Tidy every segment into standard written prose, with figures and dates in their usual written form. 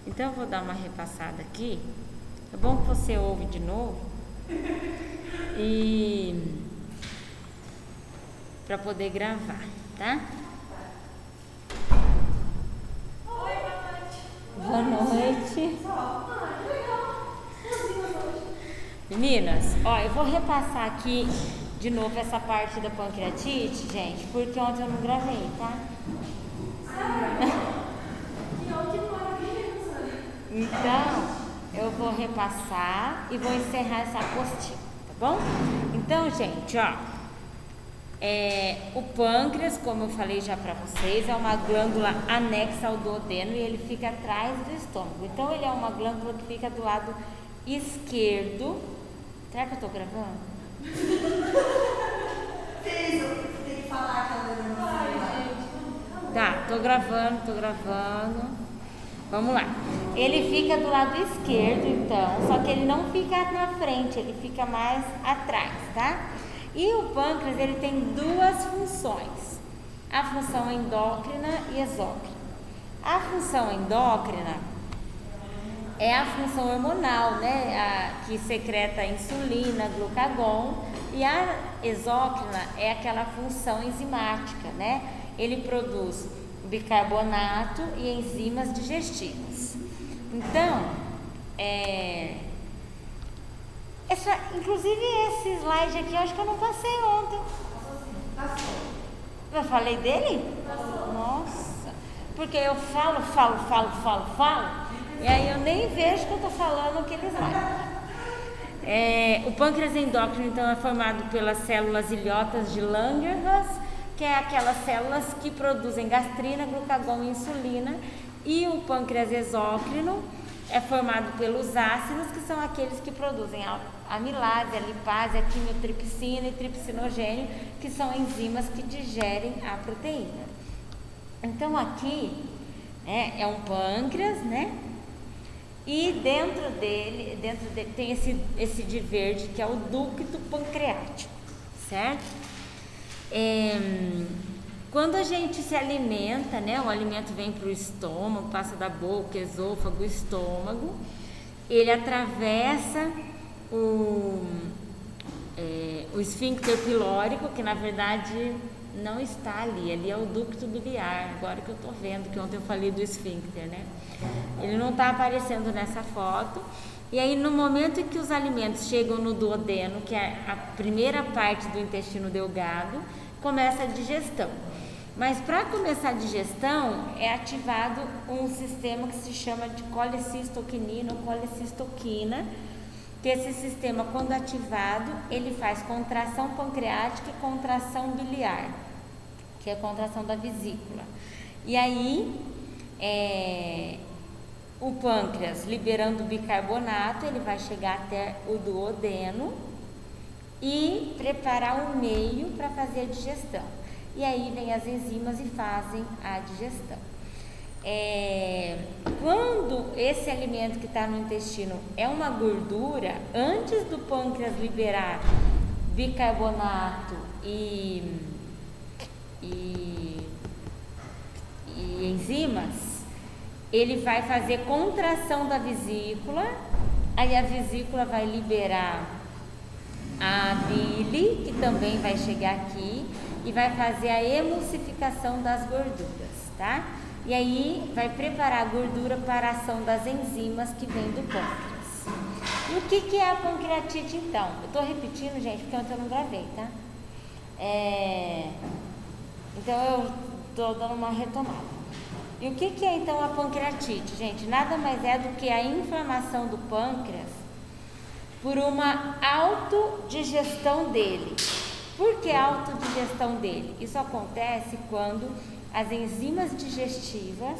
Então eu vou dar uma repassada aqui. É bom que você ouve de novo e para poder gravar, tá? Boa noite. Meninas, ó, eu vou repassar aqui de novo essa parte da pancreatite, gente, porque ontem eu não gravei, tá? Então, eu vou repassar e vou encerrar essa apostila, tá bom? Então, gente, ó, o pâncreas, como eu falei já pra vocês, é uma glândula anexa ao duodeno e ele fica atrás do estômago. Então, ele é uma glândula que fica do lado esquerdo. Será que eu tô gravando? Tem que falar que ela Tá, tô gravando. Vamos lá. Ele fica do lado esquerdo, então, só que ele não fica na frente, ele fica mais atrás, tá? E o pâncreas, ele tem duas funções, a função endócrina e exócrina. A função endócrina é a função hormonal, né? Que secreta insulina, glucagon, e a exócrina é aquela função enzimática, né? Ele produz bicarbonato e enzimas digestivas. Então, inclusive esse slide aqui, eu acho que eu não passei ontem. Passou. Eu falei dele? Passou. Nossa, porque eu falo, e aí eu nem vejo que eu tô falando aquele slide. O pâncreas endócrino, então, é formado pelas células ilhotas de Langerhans, que é aquelas células que produzem gastrina, glucagon e insulina, e o pâncreas exócrino é formado pelos ácidos, que são aqueles que produzem a amilase, a lipase, a quimiotripsina e tripsinogênio, que são enzimas que digerem a proteína. Então aqui é um pâncreas, né? E dentro dele tem esse de verde, que é o ducto pancreático, certo? Quando a gente se alimenta, né, o alimento vem para o estômago, passa da boca, esôfago, estômago, ele atravessa o esfíncter pilórico, que na verdade não está ali é o ducto biliar, agora que eu tô vendo, que ontem eu falei do esfíncter, né? Ele não está aparecendo nessa foto. E aí, no momento em que os alimentos chegam no duodeno, que é a primeira parte do intestino delgado, começa a digestão. Mas para começar a digestão, é ativado um sistema que se chama de colecistoquinina ou colecistoquina, que esse sistema, quando ativado, ele faz contração pancreática e contração biliar, que é a contração da vesícula. E aí, o pâncreas, liberando bicarbonato, ele vai chegar até o duodeno e preparar o meio para fazer a digestão. E aí vem as enzimas e fazem a digestão. Quando esse alimento que está no intestino é uma gordura, antes do pâncreas liberar bicarbonato e enzimas, ele vai fazer contração da vesícula, aí a vesícula vai liberar a bile, que também vai chegar aqui, e vai fazer a emulsificação das gorduras, tá? E aí vai preparar a gordura para a ação das enzimas que vem do pâncreas. E o que é a pancreatite, então? Eu tô repetindo, gente, porque ontem eu não gravei, tá? Então eu tô dando uma retomada. E o que é então a pancreatite, gente? Nada mais é do que a inflamação do pâncreas por uma autodigestão dele. Por que a autodigestão dele? Isso acontece quando as enzimas digestivas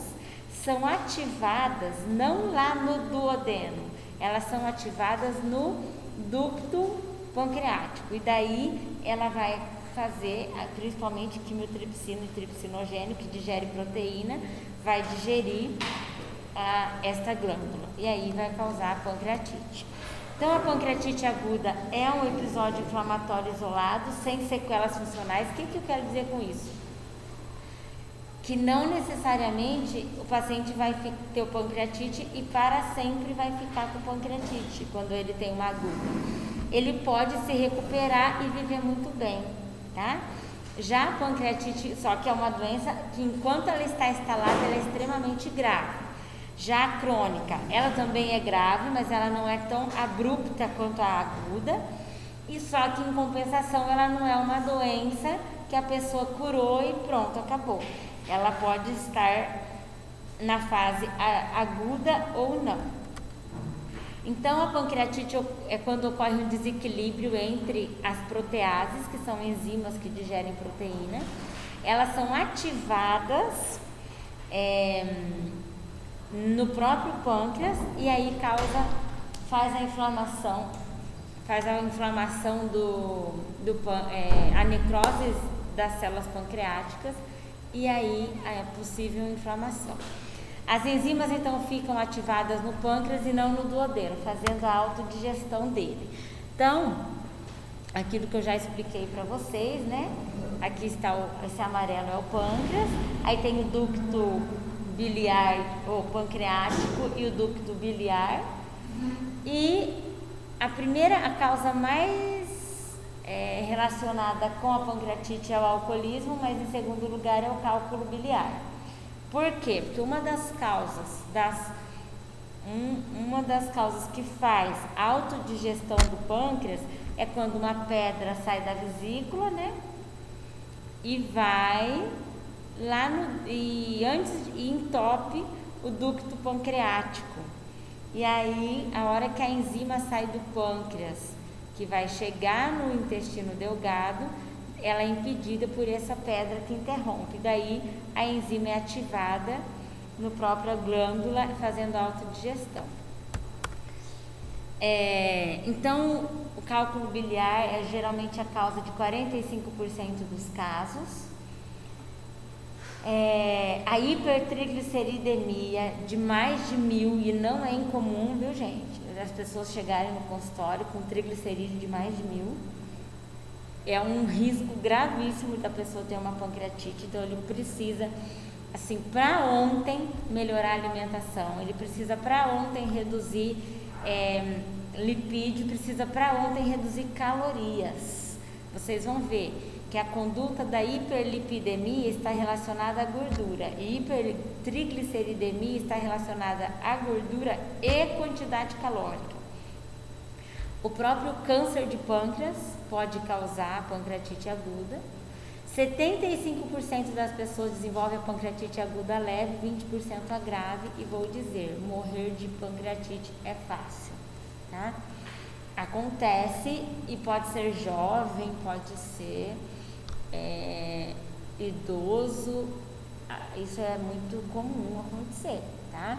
são ativadas não lá no duodeno, elas são ativadas no ducto pancreático, e daí ela vai fazer, principalmente quimiotripsina e tripsinogênio, que digere proteína, vai digerir esta glândula, e aí vai causar a pancreatite. Então, a pancreatite aguda é um episódio inflamatório isolado, sem sequelas funcionais. O que eu quero dizer com isso? que não necessariamente o paciente vai ter o pancreatite e para sempre vai ficar com pancreatite quando ele tem uma aguda. Ele pode se recuperar e viver muito bem, tá? Já a pancreatite, só que é uma doença que enquanto ela está instalada, ela é extremamente grave. Já a crônica, ela também é grave, mas ela não é tão abrupta quanto a aguda, e só que em compensação ela não é uma doença que a pessoa curou e pronto, acabou. Ela pode estar na fase aguda ou não. Então, a pancreatite é quando ocorre um desequilíbrio entre as proteases, que são enzimas que digerem proteína. Elas são ativadas no próprio pâncreas e aí faz a inflamação a necrose das células pancreáticas e aí é possível inflamação. As enzimas então ficam ativadas no pâncreas e não no duodeno, fazendo a autodigestão dele. Então, aquilo que eu já expliquei para vocês, né? Aqui está esse amarelo é o pâncreas, aí tem o ducto biliar ou pancreático e o ducto biliar. E a causa mais relacionada com a pancreatite é o alcoolismo, mas em segundo lugar é o cálculo biliar. Por quê? Porque uma das causas que faz autodigestão do pâncreas é quando uma pedra sai da vesícula, né? E vai lá e entope o ducto pancreático. E aí, a hora que a enzima sai do pâncreas, que vai chegar no intestino delgado, ela é impedida por essa pedra que interrompe. Daí a enzima é ativada no própria glândula, fazendo a autodigestão. Então, o cálculo biliar é geralmente a causa de 45% dos casos. A hipertrigliceridemia de mais de 1000, e não é incomum, viu, gente? As pessoas chegarem no consultório com triglicerídeo de mais de 1000. É um risco gravíssimo da pessoa ter uma pancreatite, então ele precisa, assim, para ontem melhorar a alimentação, ele precisa para ontem reduzir lipídio, precisa para ontem reduzir calorias. Vocês vão ver que a conduta da hiperlipidemia está relacionada à gordura e hipertrigliceridemia está relacionada à gordura e quantidade calórica. O próprio câncer de pâncreas pode causar pancreatite aguda. 75% das pessoas desenvolvem a pancreatite aguda leve, 20% a grave, e vou dizer, morrer de pancreatite é fácil, tá? Acontece e pode ser jovem, pode ser idoso, isso é muito comum acontecer, tá?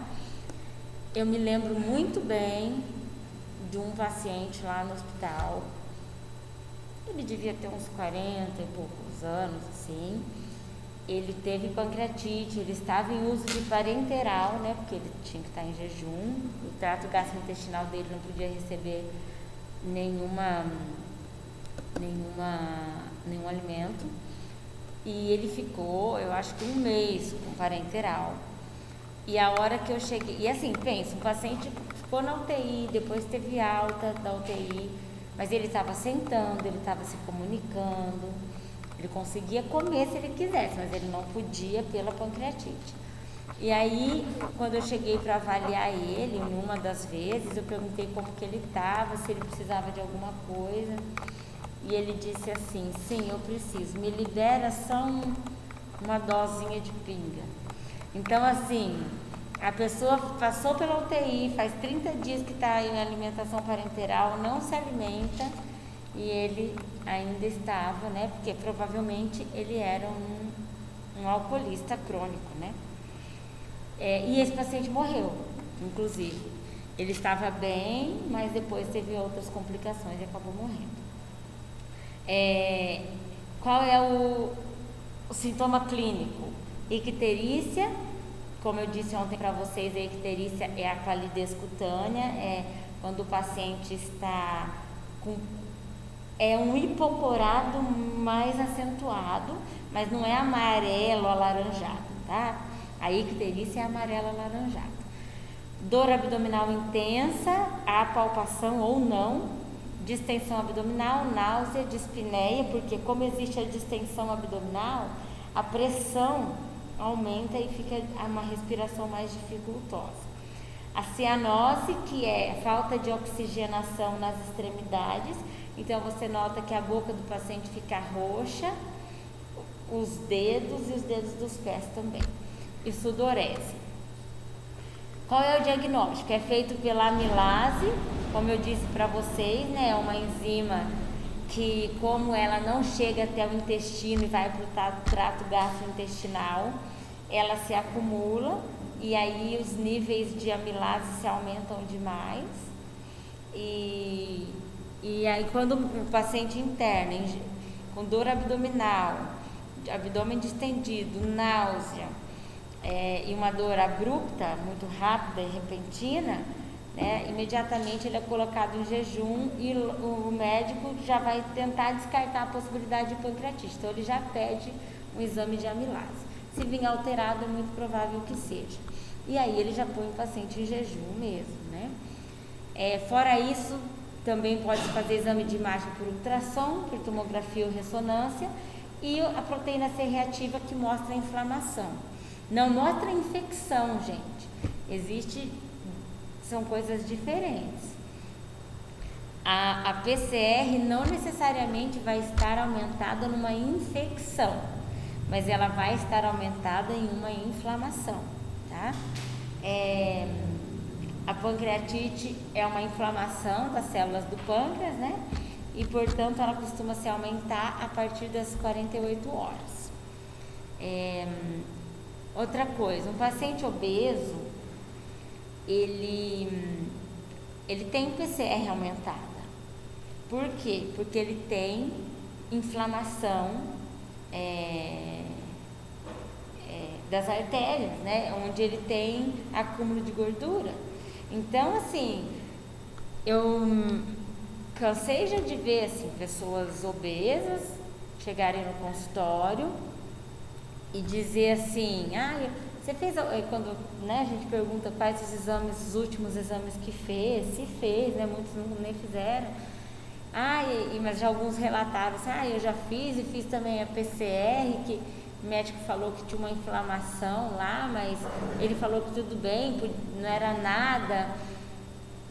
Eu me lembro muito bem de um paciente lá no hospital, ele devia ter uns 40 e poucos anos, assim. Ele teve pancreatite, ele estava em uso de parenteral, né, porque ele tinha que estar em jejum, o trato gastrointestinal dele não podia receber nenhum alimento, e ele ficou, eu acho que um mês com parenteral. E a hora que eu cheguei, e assim, pensa, um paciente ficou na UTI, depois teve alta da UTI, mas ele estava sentando, ele estava se comunicando, ele conseguia comer se ele quisesse, mas ele não podia pela pancreatite. E aí, quando eu cheguei para avaliar ele, numa das vezes, eu perguntei como que ele estava, se ele precisava de alguma coisa, e ele disse assim, sim, eu preciso, me libera só uma dosinha de pinga. Então, assim, a pessoa passou pela UTI, faz 30 dias que está em alimentação parenteral, não se alimenta e ele ainda estava, né? Porque provavelmente ele era um alcoolista crônico, né? E esse paciente morreu, inclusive. Ele estava bem, mas depois teve outras complicações e acabou morrendo. Qual é o sintoma clínico? Icterícia. Como eu disse ontem para vocês, a icterícia é a palidez cutânea, é quando o paciente está com um hipocorado mais acentuado, mas não é amarelo, alaranjado, tá? A icterícia é amarela alaranjada. Dor abdominal intensa, a palpação ou não, distensão abdominal, náusea, dispneia, porque como existe a distensão abdominal, a pressão aumenta e fica uma respiração mais dificultosa. A cianose, que é falta de oxigenação nas extremidades, então você nota que a boca do paciente fica roxa, os dedos e os dedos dos pés também. E sudorese. Qual é o diagnóstico? É feito pela amilase, como eu disse para vocês, né? É uma enzima que, como ela não chega até o intestino e vai para o trato gastrointestinal, ela se acumula e aí os níveis de amilase se aumentam demais. E aí quando o paciente interna com dor abdominal, abdômen distendido, náusea, e uma dor abrupta, muito rápida e repentina, né, imediatamente ele é colocado em jejum e o médico já vai tentar descartar a possibilidade de pancreatite. Então ele já pede um exame de amilase. Se vir alterado, é muito provável que seja. E aí ele já põe o paciente em jejum mesmo, né? Fora isso, também pode fazer exame de imagem por ultrassom, por tomografia ou ressonância, e a proteína C reativa que mostra a inflamação. Não mostra infecção, gente. São coisas diferentes. A PCR não necessariamente vai estar aumentada numa infecção, mas ela vai estar aumentada em uma inflamação, tá? A pancreatite é uma inflamação das células do pâncreas, né? E, portanto, ela costuma se aumentar a partir das 48 horas. Outra coisa, um paciente obeso, ele tem PCR aumentada. Por quê? Porque ele tem inflamação das artérias, né? Onde ele tem acúmulo de gordura. Então, assim, eu cansei já de ver assim, pessoas obesas chegarem no consultório e dizer assim, você fez, quando, né, a gente pergunta quais os últimos exames que fez, se fez, né, muitos nem fizeram, mas já alguns relataram assim, eu já fiz e fiz também a PCR, que o médico falou que tinha uma inflamação lá, mas ele falou que tudo bem, não era nada.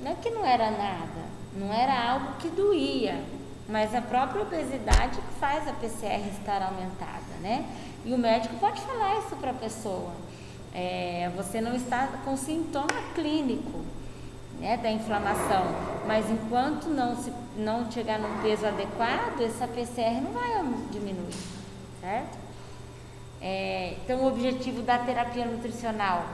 Não é que não era nada, não era algo que doía, mas a própria obesidade que faz a PCR estar aumentada, né? E o médico pode falar isso para a pessoa. Você não está com sintoma clínico, né, da inflamação, mas enquanto não chegar num peso adequado, essa PCR não vai diminuir, certo? Então, o objetivo da terapia nutricional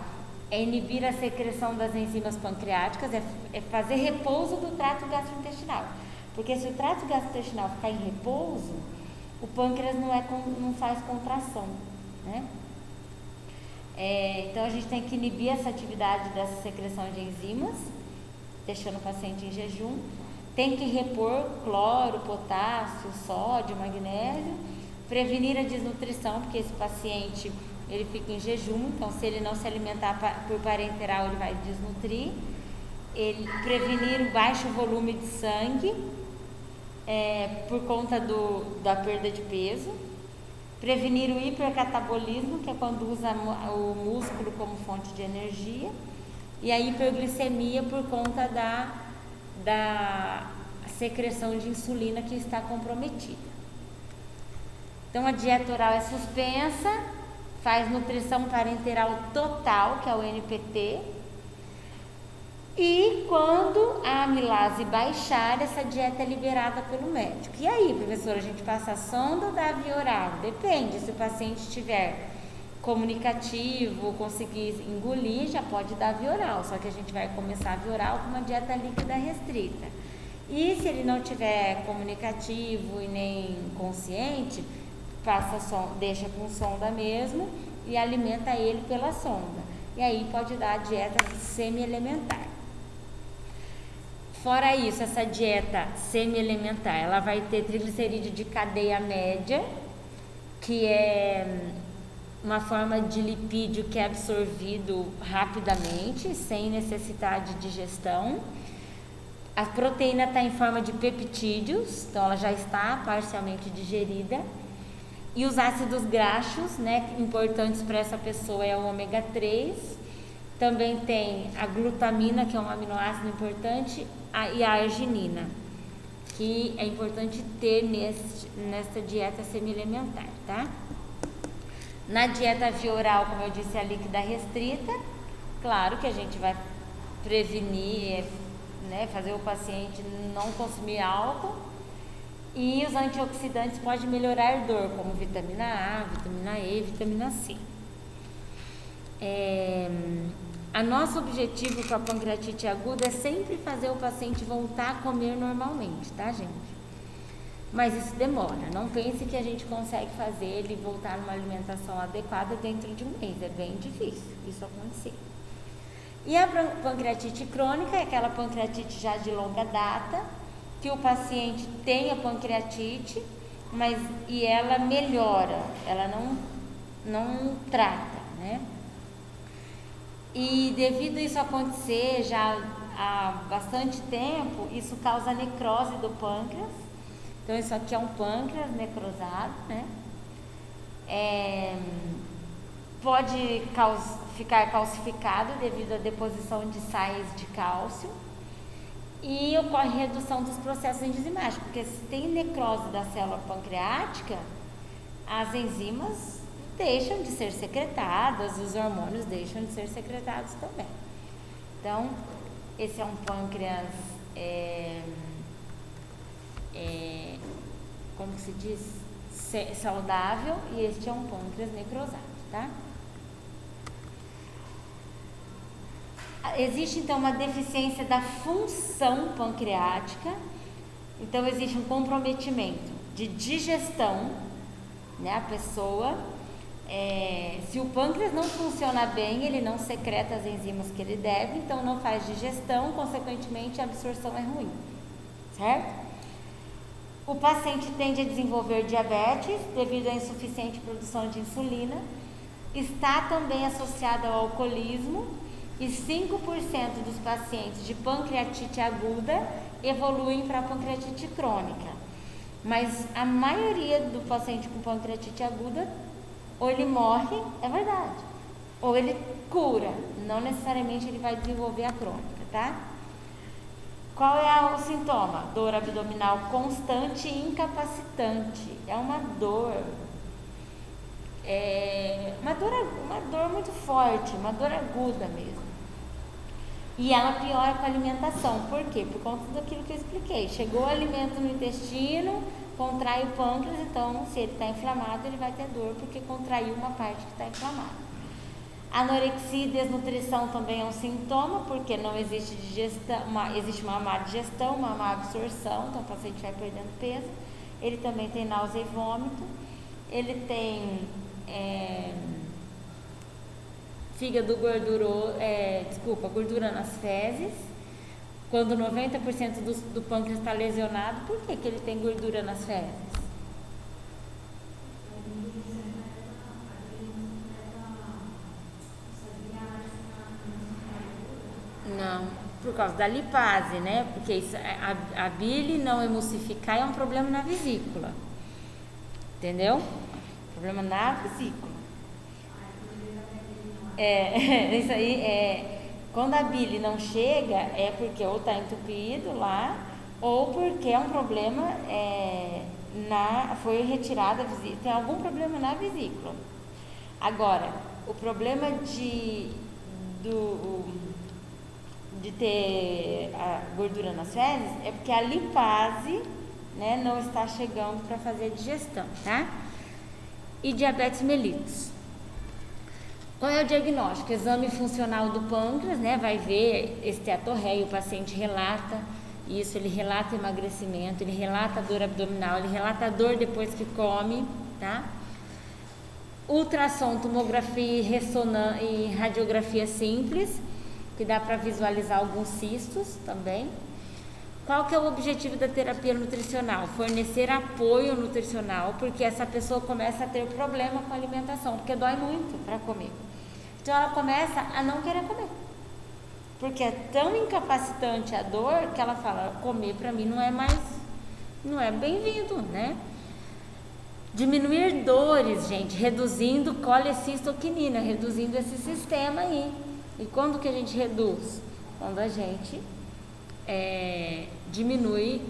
é inibir a secreção das enzimas pancreáticas, é fazer repouso do trato gastrointestinal. Porque se o trato gastrointestinal ficar em repouso, o pâncreas não faz contração, né? Então, a gente tem que inibir essa atividade dessa secreção de enzimas, deixando o paciente em jejum. Tem que repor cloro, potássio, sódio, magnésio. Prevenir a desnutrição, porque esse paciente ele fica em jejum, então se ele não se alimentar por parenteral, ele vai desnutrir. Prevenir o baixo volume de sangue por conta da perda de peso. Prevenir o hipercatabolismo, que é quando usa o músculo como fonte de energia. E a hiperglicemia por conta da secreção de insulina que está comprometida. Então, a dieta oral é suspensa, faz nutrição parenteral total, que é o NPT, e quando a amilase baixar, essa dieta é liberada pelo médico. E aí, professora, a gente passa a sonda ou dá via oral? Depende, se o paciente estiver comunicativo, conseguir engolir, já pode dar via oral, só que a gente vai começar a via oral com uma dieta líquida restrita. E se ele não estiver comunicativo e nem consciente, deixa com sonda mesmo e alimenta ele pela sonda. E aí pode dar a dieta semi-elementar. Fora isso, essa dieta semi-elementar, ela vai ter triglicerídeo de cadeia média, que é uma forma de lipídio que é absorvido rapidamente, sem necessidade de digestão. A proteína está em forma de peptídeos, então ela já está parcialmente digerida. E os ácidos graxos, né, importantes para essa pessoa é o ômega 3. Também tem a glutamina, que é um aminoácido importante, e a arginina, que é importante ter nesta dieta semi-alimentar, tá? Na dieta via oral, como eu disse, a líquida restrita, claro que a gente vai prevenir, né, fazer o paciente não consumir álcool, e os antioxidantes podem melhorar a dor, como vitamina A, vitamina E, vitamina C. A nosso objetivo com a pancreatite aguda é sempre fazer o paciente voltar a comer normalmente, tá, gente? Mas isso demora. Não pense que a gente consegue fazer ele voltar numa alimentação adequada dentro de um mês. É bem difícil isso acontecer. E a pancreatite crônica é aquela pancreatite já de longa data, que o paciente tem a pancreatite, e ela melhora, ela não trata, né? E devido a isso acontecer já há bastante tempo, isso causa necrose do pâncreas. Então isso aqui é um pâncreas necrosado, né? Pode ficar calcificado devido à deposição de sais de cálcio, e ocorre redução dos processos enzimáticos, porque se tem necrose da célula pancreática, as enzimas deixam de ser secretadas, os hormônios deixam de ser secretados também. Então, esse é um pâncreas, como que se diz? Saudável, e este é um pâncreas necrosado, tá? Existe então uma deficiência da função pancreática, então existe um comprometimento de digestão, né? A pessoa, se o pâncreas não funciona bem, ele não secreta as enzimas que ele deve, então não faz digestão, consequentemente a absorção é ruim, certo? O paciente tende a desenvolver diabetes devido à insuficiente produção de insulina, está também associado ao alcoolismo, e 5% dos pacientes de pancreatite aguda evoluem para pancreatite crônica. Mas a maioria do paciente com pancreatite aguda, ou ele morre, é verdade, ou ele cura, não necessariamente ele vai desenvolver a crônica, tá? Qual é o sintoma? Dor abdominal constante e incapacitante. É uma dor, uma dor muito forte, uma dor aguda mesmo. E ela piora com a alimentação. Por quê? Por conta daquilo que eu expliquei. Chegou o alimento no intestino, contrai o pâncreas, então se ele está inflamado, ele vai ter dor porque contraiu uma parte que está inflamada. Anorexia e desnutrição também é um sintoma, porque não existe digestão, existe uma má digestão, uma má absorção, então o paciente vai perdendo peso. Ele também tem náusea e vômito, ele tem gordura nas fezes. Quando 90% do pâncreas está lesionado, por que ele tem gordura nas fezes? Não, por causa da lipase, né? Porque isso, a bile não emulsificar é um problema na vesícula. Entendeu? Problema na vesícula. Isso aí quando a bile não chega, é porque ou está entupido lá, ou porque é um problema foi retirada a vesícula, tem algum problema na vesícula. Agora, o problema de ter a gordura nas fezes é porque a lipase, né, não está chegando para fazer a digestão, tá? E diabetes mellitus. Qual é o diagnóstico? Exame funcional do pâncreas, né? Vai ver esteatorreia, o paciente relata isso, ele relata emagrecimento, ele relata dor abdominal, ele relata dor depois que come, tá? Ultrassom, tomografia e radiografia simples, que dá para visualizar alguns cistos também. Qual que é o objetivo da terapia nutricional? Fornecer apoio nutricional, porque essa pessoa começa a ter problema com a alimentação, porque dói muito para comer. Então ela começa a não querer comer, porque é tão incapacitante a dor que ela fala, comer para mim não é bem-vindo, né? Diminuir dores, gente, reduzindo colecistoquinina, reduzindo esse sistema aí. E quando que a gente reduz? Quando a gente diminui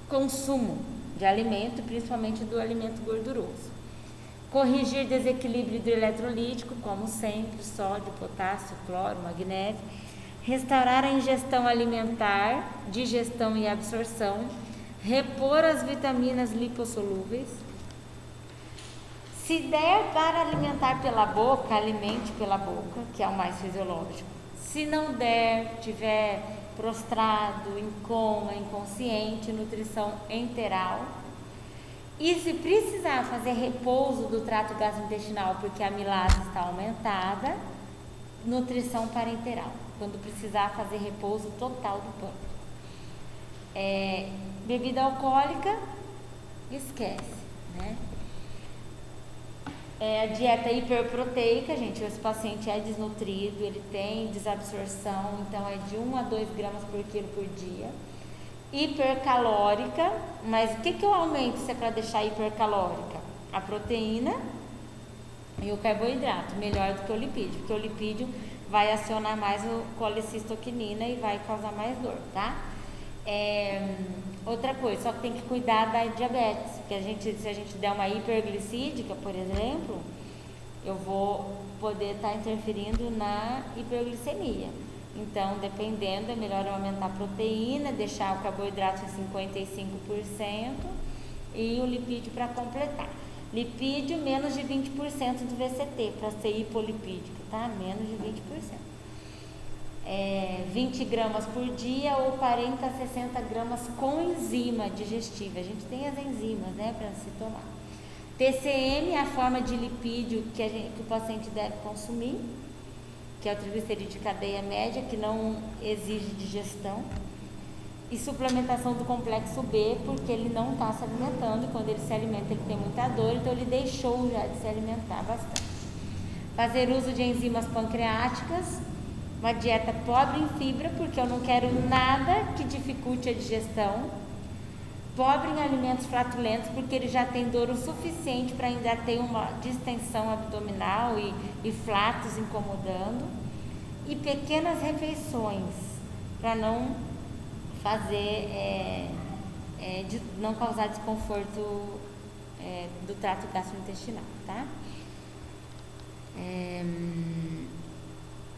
consumo de alimento, principalmente do alimento gorduroso. Corrigir desequilíbrio hidroeletrolítico, como sempre, sódio, potássio, cloro, magnésio. Restaurar a ingestão alimentar, digestão e absorção. Repor as vitaminas lipossolúveis. Se der para alimentar pela boca, alimente pela boca, que é o mais fisiológico. Se não der, tiver prostrado, em coma, inconsciente, nutrição enteral. E se precisar fazer repouso do trato gastrointestinal, porque a amilase está aumentada, nutrição parenteral, quando precisar fazer repouso total do pâncreas. Bebida alcoólica, esquece, né? A dieta hiperproteica, gente, esse paciente é desnutrido, ele tem desabsorção, então é de 1 a 2 gramas por quilo por dia. Hipercalórica, mas o que eu aumento se é para deixar hipercalórica? A proteína e o carboidrato, melhor do que o lipídio, porque o lipídio vai acionar mais o colecistoquinina e vai causar mais dor, tá? Outra coisa, só que tem que cuidar da diabetes, porque se a gente der uma hiperglicídica, por exemplo, eu vou poder estar interferindo na hiperglicemia. Então, dependendo, é melhor eu aumentar a proteína, deixar o carboidrato em 55% e o lipídio para completar. Lipídio menos de 20% do VCT, para ser hipolipídico, tá? Menos de 20%. 20 gramas por dia ou 40 a 60 gramas com enzima digestiva. A gente tem as enzimas, né, para se tomar. TCM é a forma de lipídio que o paciente deve consumir, que é o triglicerídeo de cadeia média, que não exige digestão. E suplementação do complexo B, porque ele não está se alimentando, e quando ele se alimenta ele tem muita dor, então ele deixou já de se alimentar bastante. Fazer uso de enzimas pancreáticas, uma dieta pobre em fibra, porque eu não quero nada que dificulte a digestão. Pobre em alimentos flatulentos, porque ele já tem dor o suficiente para ainda ter uma distensão abdominal e flatos incomodando. E pequenas refeições, para não fazer, não causar desconforto do trato gastrointestinal, tá?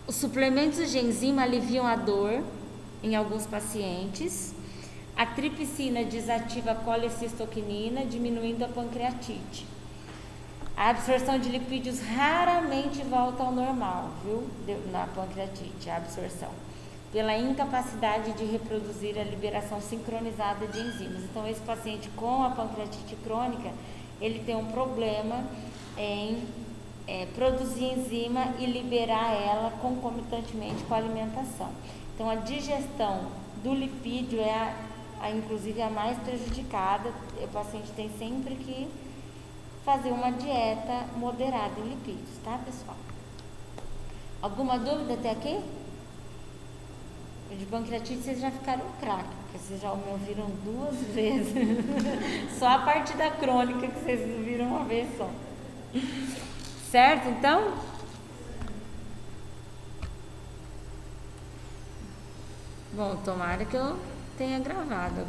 Os suplementos de enzima aliviam a dor em alguns pacientes. A tripsina desativa a colecistoquinina, diminuindo a pancreatite. A absorção de lipídios raramente volta ao normal, viu? Na pancreatite, a absorção. Pela incapacidade de reproduzir a liberação sincronizada de enzimas. Então, esse paciente com a pancreatite crônica, ele tem um problema em produzir enzima e liberar ela concomitantemente com a alimentação. Então, a digestão do lipídio inclusive a mais prejudicada. O paciente tem sempre que fazer uma dieta moderada em lipídios, tá, pessoal? Alguma dúvida até aqui? De pancreatite vocês já ficaram craque, porque vocês já me ouviram 2 vezes. Só a parte da crônica que vocês ouviram uma vez só. Certo, então? Bom, tomara que eu tenha gravado.